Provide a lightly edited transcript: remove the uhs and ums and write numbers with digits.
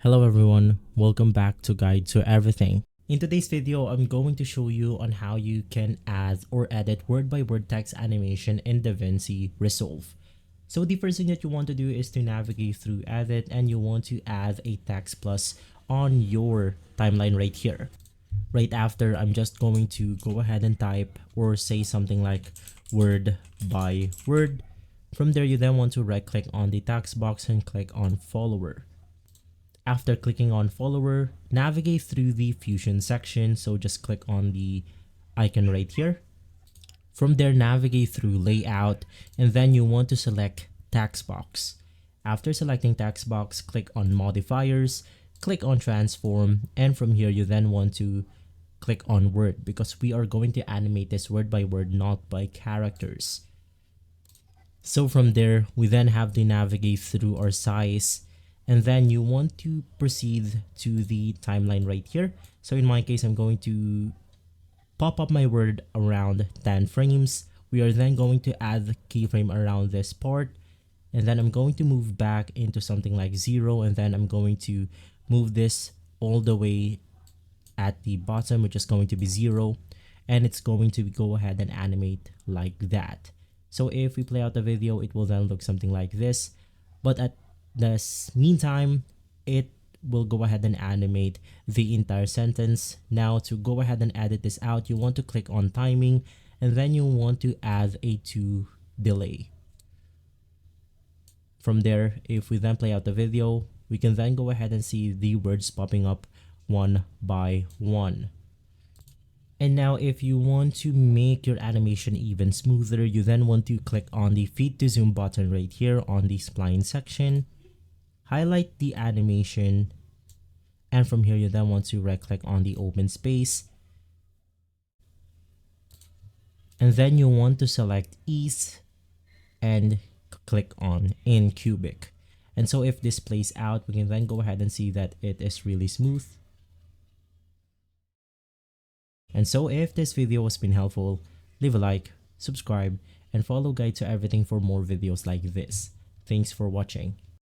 Hello everyone, welcome back to Guide to Everything. In today's video, I'm going to show you on how you can add or edit word-by-word text animation in DaVinci Resolve. So the first thing that you want to do is to navigate through Edit, and you want to add a text plus on your timeline right here. Right after, I'm just going to go ahead and type or say something like word by word. From there, you then want to right click on the text box and click on follower. After clicking on follower, navigate through the fusion section. So just click on the icon right here. From there, navigate through layout, and then you want to select text box. After selecting text box, click on modifiers, click on transform, and from here you then want to click on word because we are going to animate this word by word, not by characters. So from there, we then have to navigate through our size, and then you want to proceed to the timeline right here. So in my case, I'm going to pop up my word around 10 frames. We are then going to add the keyframe around this part, and then I'm going to move back into something like 0, and then I'm going to move this all the way at the bottom, which is going to be 0, and it's going to go ahead and animate like that. So if we play out the video, it will then look something like this, but at this meantime, it will go ahead and animate the entire sentence. Now to go ahead and edit this out, you want to click on timing, and then you want to add a 2 delay. From there, if we then play out the video, we can then go ahead and see the words popping up one by one. And now if you want to make your animation even smoother, you then want to click on the Fit to Zoom button right here on the spline section. Highlight the animation, and from here you then want to right click on the open space, and then you want to select ease and click on in cubic. And so if this plays out, we can then go ahead and see that it is really smooth. And so if this video has been helpful, leave a like, subscribe, and follow Guide to Everything for more videos like this. Thanks for watching.